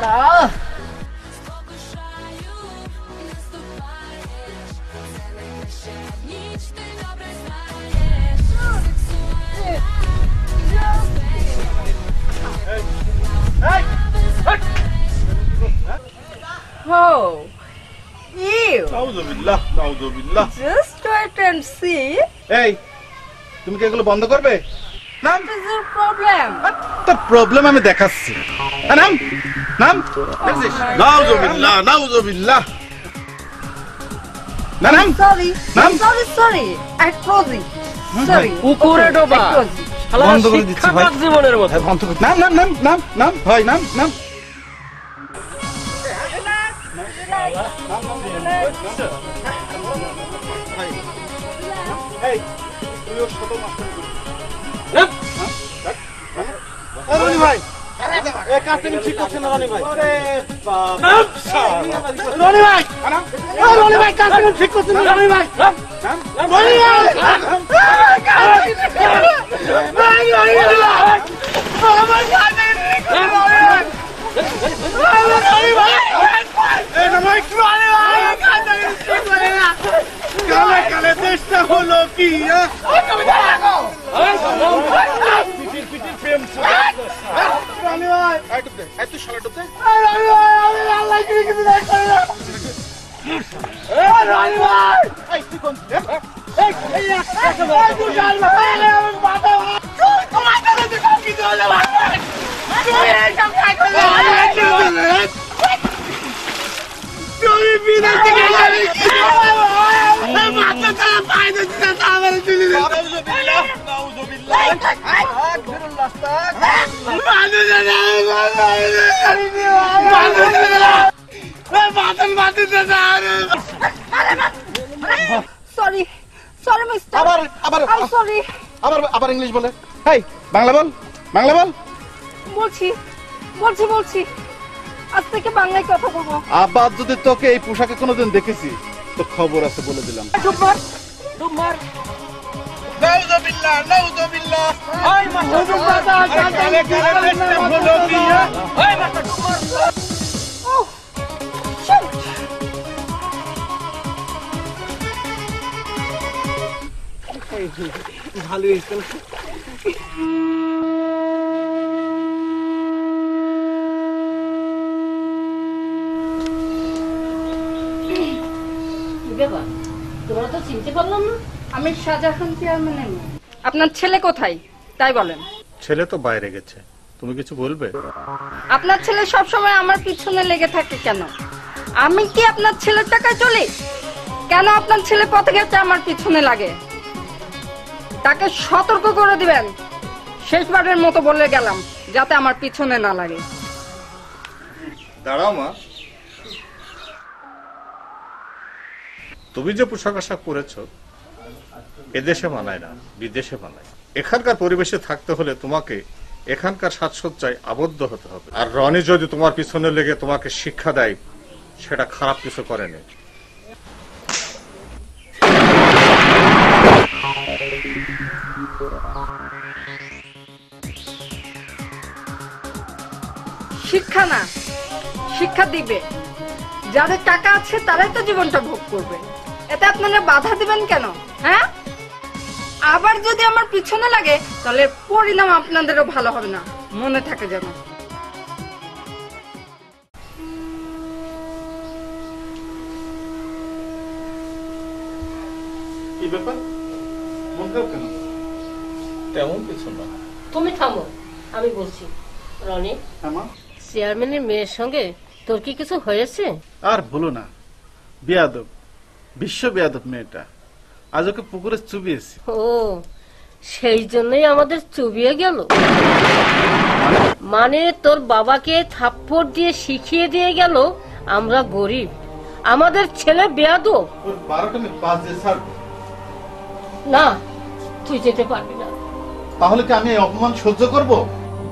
Ah, নাউজুবিল্লাহ নাউজুবিল্লাহ। Just wait and see. এই তুমি কি এগুলো বন্ধ করবে? নাম What is your problem? তোর প্রবলেম আমি দেখাচ্ছি। নাম নাম নাউজুবিল্লাহ নাউজুবিল্লাহ। না নাম Sorry. নাম Sorry. I closing. Sorry. উপরে ডোবা বন্ধ করে দিচ্ছি ভাই। জীবনের মতো বন্ধ করে নাম নাম নাম নাম নাম ভাই নাম নাম। এই তুই ওর সাথে মাস্টার করিস। রনি ভাই এই কাজটা ঠিক করছেন না রনি ভাই। আরে বাবা রনি ভাই রনি ভাই কাজটা ঠিক করছেন না রনি ভাই। রনি ভাই আমার কাজে ঠিক করছেন রনি ভাই। রনি ভাই এই না ভাই রনি ভাই কাজটা ঠিক করে না। কালে কালে দেশটা হলো কি কবিতা রাখো। পিটির প্রেম রনি ভাই আইটু দে আইতু শালা টুতে রনি ভাই আমি আল্লাহ কি কিছু না করে না। রনি ভাই এই তুই কোন এই তুই জান ভাই আমি বাবা তোমার কাছে দেখো কি হলো ভাই তুই এই সব কাজ করলে তুই বিনা থেকে যাবি কি মাথা খারাপ পাই দিতে আমার দিলি নাউজুবিল্লাহ নাউজুবিল্লাহ আকবিরুল্লাহ আস্তাগফিরুল্লাহ Sorry, mister. আবার I'm sorry. আবার ইংলিশ বলে। হেই বাংলা বল বাংলা বল। বলছি আজ থেকে বাংলায় কথা বলবো। আবার যদি তোকে এই পোশাকে কোনোদিন দেখেছি তো খবর আছে বলে দিলাম। ডুব মার। নাউজুবিল্লাহ নাউজুবিল্লাহ। ওই মাস্টার ডুব মার। কালে কালে দেশটা হলো কি ওই মাস্টার ডুব মার। Oh shit. ভালো হয়েছে না? তোমরা তো চিনতে পারলাম না। আমি শাহজাহান চেয়ারম্যানের মেয়ে। আপনার ছেলে কোথায় তাই বলেন। ছেলে তো বাইরে গেছে, তুমি কিছু বলবে? আপনার ছেলে সব সময় আমার পিছনে লেগে থাকে কেন? আমি কি আপনার ছেলের টাকায় চলি? কেন আপনার ছেলে পথে গেছে আমার পিছনে লাগে? তাকে সতর্ক করে দিবেন। শেষবারের মতো বলে গেলাম যাতে আমার পিছনে না লাগে। দাঁড়াও মা, তুমি যে পোশাক আশাক পরেছো এদেশে মানায় না, বিদেশে মানায়। এখানকার পরিবেশে থাকতে হলে তোমাকে এখানকার সাজসজ্জায় আবদ্ধ হতে হবে। আর রনি যদি তোমার পিছনে লেগে তোমাকে শিক্ষা দেয় সেটা খারাপ কিছু করেনি। শিক্ষা না, শিক্ষা দিবে। যাদের টাকা আছে তারাই তো জীবনটা ভোগ করবে, এতে আপনারা বাধা দিবেন কেন? হ্যাঁ, আবার যদি আমার পিছনে লাগে তাহলে পরিণাম আপনাদেরও ভালো হবে না, মনে থাকে যেন। কি ব্যাপার, মন খারাপ কেন? তেমন কিছু না। তুমি থামো, আমি বলছি। রনি, চেয়ারম্যানের মেয়ের সঙ্গে তোর কি কিছু হয়েছে? আর বলো না, বেয়াদব, বিশ্ব বেয়াদব মেয়েটা। আজ ওকে পুকুরে চুবিয়েছি। ও, সেই জন্যই আমাদের চুবিয়ে গেল? মানে তোর বাবাকে থাপ্পড় দিয়ে শিখিয়ে দিয়ে গেল আমরা গরিব, আমাদের ছেলে বেয়াদব। না, তুই যেতে পারবি না। তাহলে কি আমি এই অপমান সহ্য করব?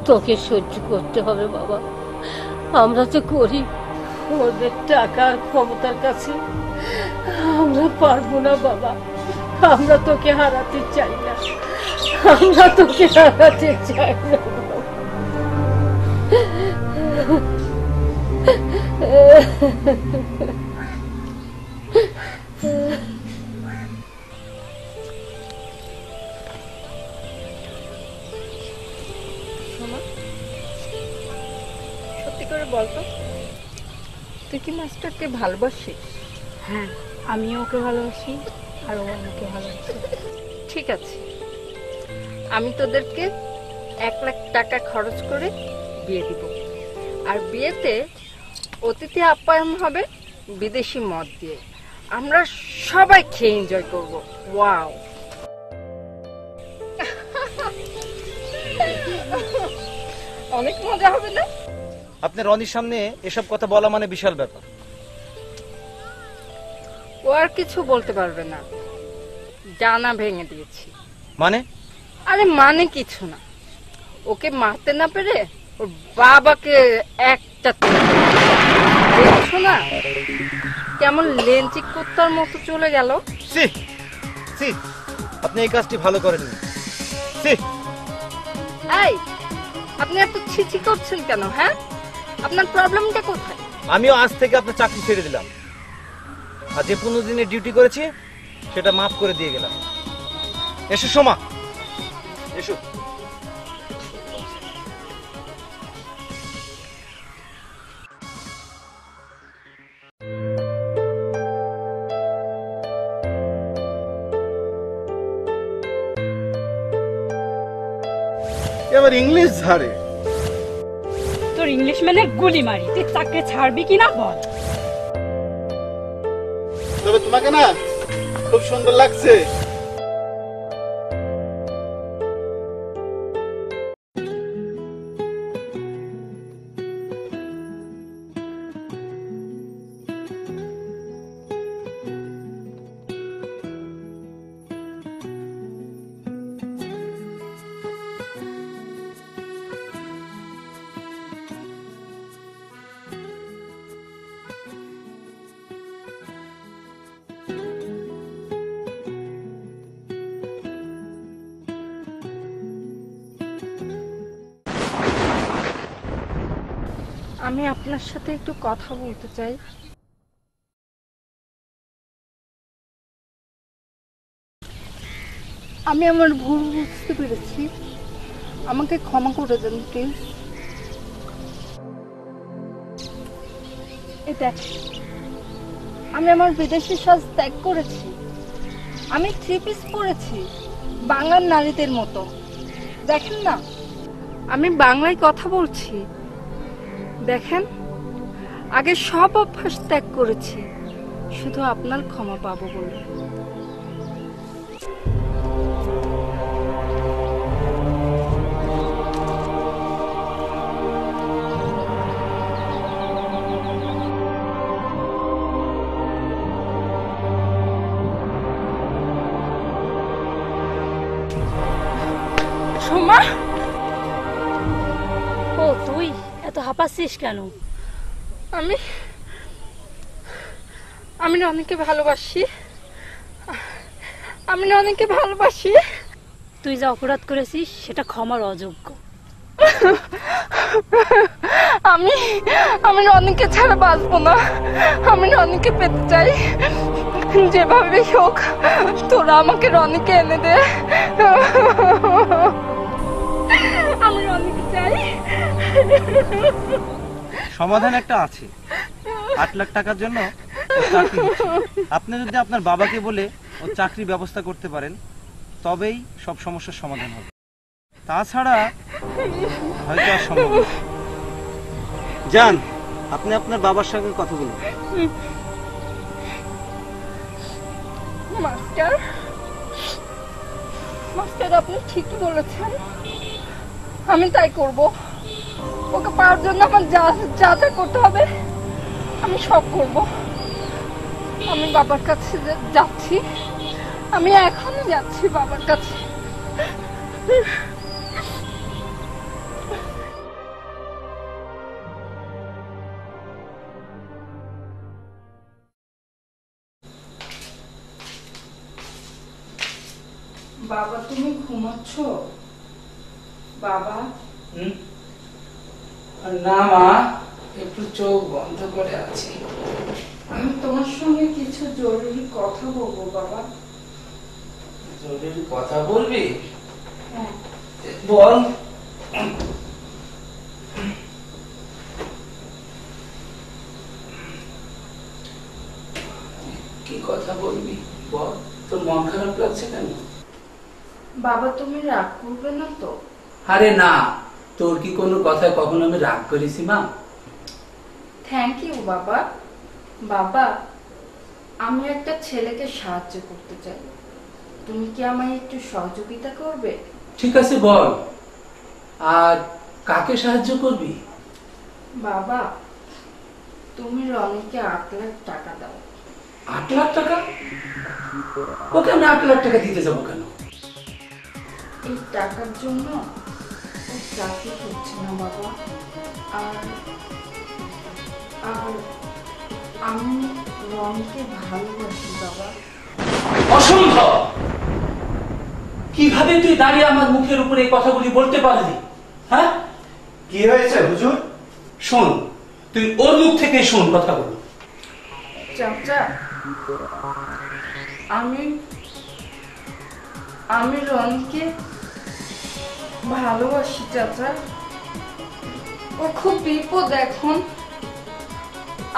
তোকে সহ্য করতে হবে বাবা, আমরা তো গরিব, ওদের টাকার ক্ষমতার কাছে আমরা পারবো না বাবা। আমরা তোকে হারাতে চাই না, আমরা তোকে হারাতে চাই না। সত্যি করে বলতো, তুই কি মাস্টারকে ভালোবাসিস? হ্যাঁ, আমিও ওকে ভালোবাসি আর ও আমাকে ভালোবাসি। ঠিক আছে, আমি তোদেরকে 1 লাখ টাকা খরচ করে বিয়ে দিব। আর বিয়েতে অতিথি আপ্যায়ন হবে বিদেশি মদ দিয়ে। আমরা সবাই খেয়ে এনজয় করব। ওয়াও, অনেক মজা হবে না? আপনি রনির সামনে এসব কথা বলা মানে বিশাল ব্যাপার। ও আর কিছু বলতে পারবে না, ডানা ভেঙে দিয়েছি। মানে? আরে মানে কিছু না, ওকে মারতে না পেরে ওর বাবাকে একটা দেখছো না কেমন লেঞ্চি কুত্তার মতো চলে গেল। আপনি এই কাজটি ভালো করেননি। এই, আপনি এত ছিছি করছেন কেন? হ্যাঁ, আপনার প্রবলেমটা কোথায়? আমিও আজ থেকে আপনার চাকরি ছেড়ে দিলাম, আর যে 15 দিনের ডিউটি করেছি সেটা মাফ করে দিয়ে গেলাম। এসো সোমা, এসো। এবার ইংলিশ ঝাড়ে। তোর ইংলিশ মানে গুলি মারি, তুই চাকরি ছাড়বি কিনা বল। তবে তোমাকে না খুব সুন্দর লাগছে। আমি আপনার সাথে একটু কথা বলতে চাই। আমি আমার ভুল বুঝতে পেরেছি, আমাকে ক্ষমা করে দেন প্লিজ। দেখ, আমি আমার বিদেশি সাজ ত্যাগ করেছি, আমি 3 পিস পরেছি বাংলার নারীদের মতো। দেখেন না, আমি বাংলায় কথা বলছি। দেখেন, আগে সব অভ্যাস ত্যাগ করেছি শুধু আপনার ক্ষমা পাবো বলে। সোমা, ও তুই এত হাঁপাচ্ছিস কেন? আমি রনিকে ভালোবাসি, তুই যা অপরাধ করেছিস সেটা ক্ষমার অযোগ্য। আমি রনিকে ছাড়া বাঁচবো না, আমি রনিকে পেতে চাই। যেভাবে হোক তোরা আমাকে রনিকে এনে দে, আমি রনিকে চাই। সমাধান একটা আছে, 8 লাখ টাকার জন্য ওর চাকরি হচ্ছে। আপনি যদি আপনার বাবাকে বলে ওর চাকরির ব্যবস্থা করতে পারেন তবেই সব সমস্যার সমাধান হবে, তাছাড়া হয়তো আর সম্ভব না। যান, আপনি আপনার বাবার সঙ্গে কথা বলুন। মাস্টার, আপনি ঠিকই বলেছেন, আমি তাই করব। ওকে পাওয়ার জন্য আমার যা যা করতে হবে আমি সব করব। আমি বাবার কাছে যাচ্ছি, আমি এখনই যাচ্ছি বাবার কাছে। বাবা, তুমি ঘুমাচ্ছ? বাবা? না মা, একটু চোখ বন্ধ করে আছি। আমি তোমার সঙ্গে কিছু জরুরি কথা বলবো বাবা। জরুরি কথা বলবি? হ্যাঁ। বল। কি কথা খারাপ লাগছে কেন? বাবা তুমি রাগ করবে না তো? আরে না, তোর কি কোনো কথায় কখনো আমি রাগ করেছি মা? থ্যাংক ইউ বাবা। বাবা, আমি একটা ছেলেকে সাহায্য করতে চাই, তুমি কি আমায় একটু সহযোগিতা করবে? ঠিক আছে বল, আর কাকে সাহায্য করবি? বাবা, তুমি রনিকে 8 লাখ টাকা দাও। 8 লাখ টাকা? ওকে আমি 8 লাখ টাকা দিতে যাবো কেন? এই টাকার জন্য ও চাকরি করছে না বাবা, আর আর আমি রনিকে ভালোবাসি বাবা। অসম্ভব! কিভাবে তুই দাঁড়িয়ে আমার মুখের উপরে এই কথাগুলি বলতে পারলি? হ্যাঁ, কি হয়েছে হুজুর? শোন, তুই ওর মুখ থেকে শোন কথাগুলো। চাচা, আমি রনিকে ভালোবাসি চাচা। ও খুব বিপদ এখন,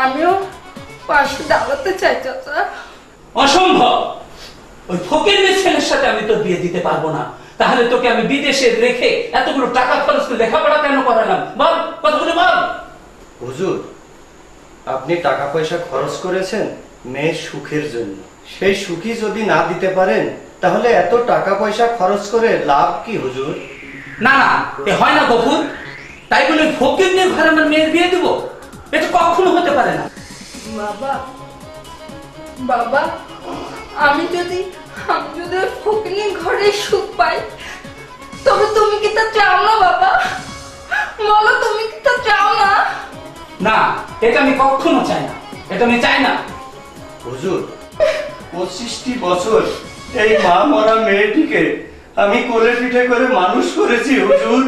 আমিও পাশে দাঁড়াতে চাই চাচা। অসম্ভব! ওই ফকিরের ছেলের সাথে আমি তোর বিয়ে দিতে পারবো না। তাহলে তোকে আমি বিদেশে রেখে এতগুলো টাকা খরচ করে লেখাপড়া কেন করালাম? বল, কথাগুলো বল। হুজুর, আপনি টাকা পয়সা খরচ করেছেন মেয়ের সুখের জন্য, সেই সুখী যদি না দিতে পারেন তাহলে এত টাকা পয়সা খরচ করে লাভ কি হুজুর? না না, এ হয় না গফুর। তাই বলে ফকিরের ঘরে আমার মেয়ের বিয়ে দিব? এটা কখনো হতে পারে না। বাবা, বাবা, আমি যদি ওই ফকিরের ঘরে সুখ পাই, তবে তুমি কি তা চাও না বাবা? বলো, তুমি কি তা চাও না? না, এটা আমি কখনো চাই না, এটা আমি চাই না। হুজুর, 25টি বছর এই মা মরা মেয়েটিকে আমি কোলে পিঠে করে মানুষ করেছি হুজুর।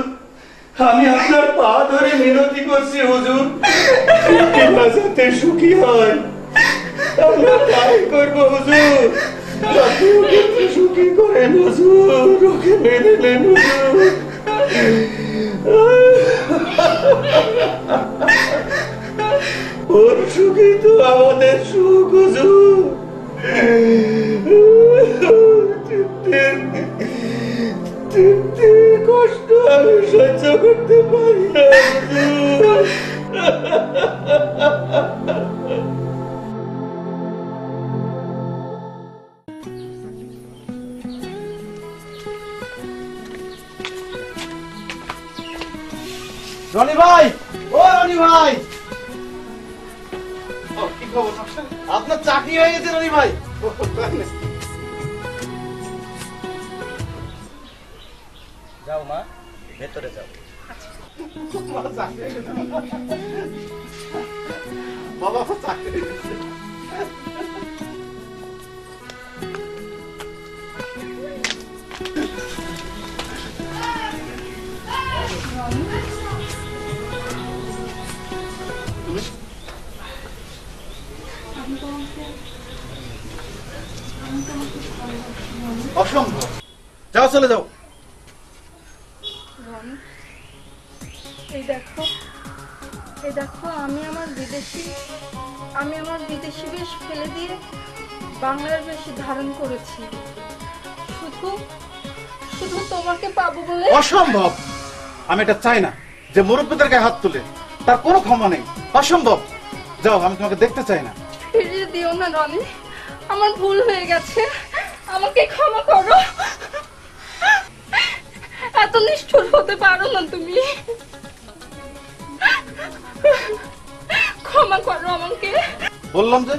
আমি আপনার পা ধরে মিনতি করছি হুজুর, যাতে সুখী হয় আমরা তাই করবো হুজুর। ওকে সুখী করেন হুজুর, ওকে মেনে নেন হুজুর। ওর সুখী তো আমাদের সুখ হুজুর। কষ্ট আমি সহ্য করতে পারি না হুজুর। রনি ভাই, ও রনি ভাই, কি খবর? আপনার চাকরি হয়ে গেছে রনি ভাই। যাও মা, ভেতরে যাও। বাবা চাকরি হয়ে গেছে। অসম্ভব, যাও চলে যাও। এই দেখো, আমি আমার বিদেশি বেশ ফেলে দিয়ে বাংলার বেশ ধারণ করেছি, শুধু তোমাকে পাবো বলে। অসম্ভব, আমি এটা চাই না যে মুরব্বীদের গায়ে হাত তুলে, তার কোনো ক্ষমা নেই। অসম্ভব, যাও, আমি তোমাকে দেখতে চাই না। ফিরিয়ে দিও না রনি, আমার ভুল হয়ে গেছে, আমাকে ক্ষমা করো। এত নিষ্ঠুর হতে পারো না তুমি, ক্ষমা করো আমাকে। বললাম যে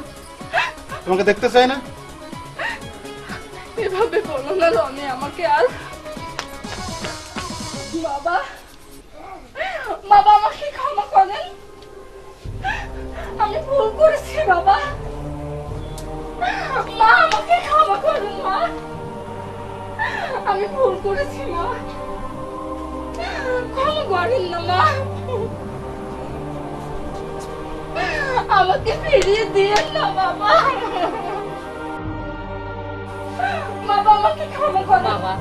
তোমাকে দেখতে চাই না। এভাবে বলো না রনি আমাকে আর। বাবা, আমাকে ক্ষমা করেন, আমি ভুল করেছি বাবা। মা, আমাকে ক্ষমা করুন মা, আমি ভুল করেছি মা, ক্ষমা করেন না মা, আমাকে ফিরিয়ে দিয়েন না বাবা। বাবা, আমাকে ক্ষমা করো। বাবা,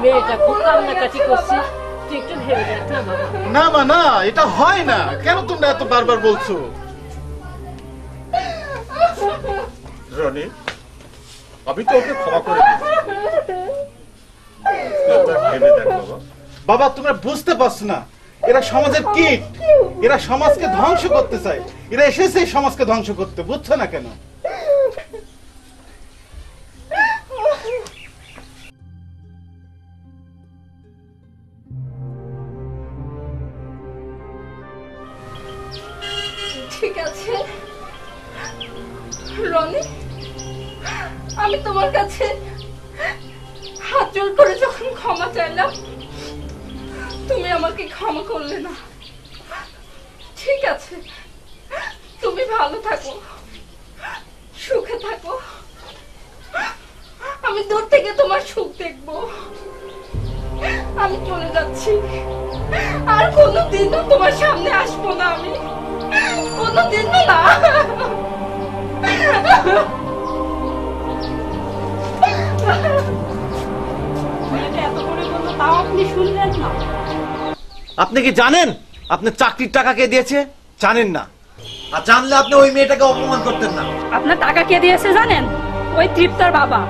মেয়েটা খুব কান্নাকাটি করছে, তুই একটু ভেবে দেখ না বাবা। না মা, না, এটা হয় না। কেন তোমরা এত বারবার বলছো? রনি, আমি তো ওকে ক্ষমা করে দিয়েছি। ভেবে দেখ বাবা। বাবা তোমরা বুঝতে পারছো না, এরা সমাজের কীট, এরা সমাজকে ধ্বংস করতে চায়, এরা এসেছে এই সমাজকে ধ্বংস করতে, বুঝছো না কেন? ঠিক আছে রনি, আমি তোমার কাছে হাত জোড় করে যখন ক্ষমা চাইলাম, তুমি আমাকে ক্ষমা করলে না। ঠিক আছে, তুমি ভালো থাকো, সুখে থাকো, আমি দূর থেকে তোমার সুখ দেখবো। আমি চলে যাচ্ছি, আর কোনোদিনও তোমার সামনে আসবো না, আমি কোনোদিনও না। এত করে বললো তাও আপনি শুনলেন না? আপনি কি জানেন আপনার চাকরির টাকা কে দিয়েছে? জানেন না, আর জানলে আপনি ওই মেয়েটাকে অপমান করতেন না। আপনার টাকা কে দিয়েছে জানেন? ওই তৃপ্তার বাবা।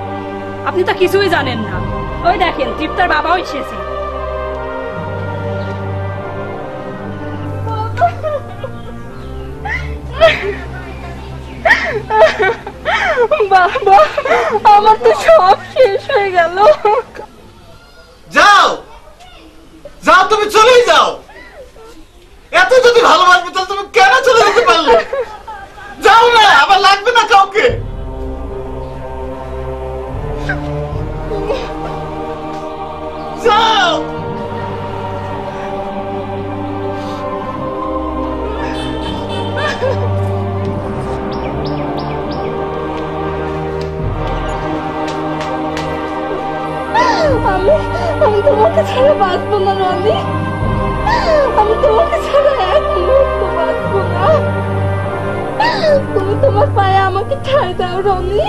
আপনি তো কিছুই জানেন না। ওই দেখেন তৃপ্তার বাবাও এসেছে। বাবা, আমার তো সব শেষ হয়ে গেল। যাও যাও, তুমি চলেই যাও। এত যদি ভালোবাসবে তাহলে তুমি কেন চলে যেতে পারলে? যাও না, আবার লাগবে না কাউকে। যাও। আমি তোমাকে ছাড়া বাঁচবো না রনি, আমি তোমাকে ছাড়া এক মুহূর্ত বাঁচবো না। তুমি তোমার পায়ে আমাকে ঠাঁই দাও রনি।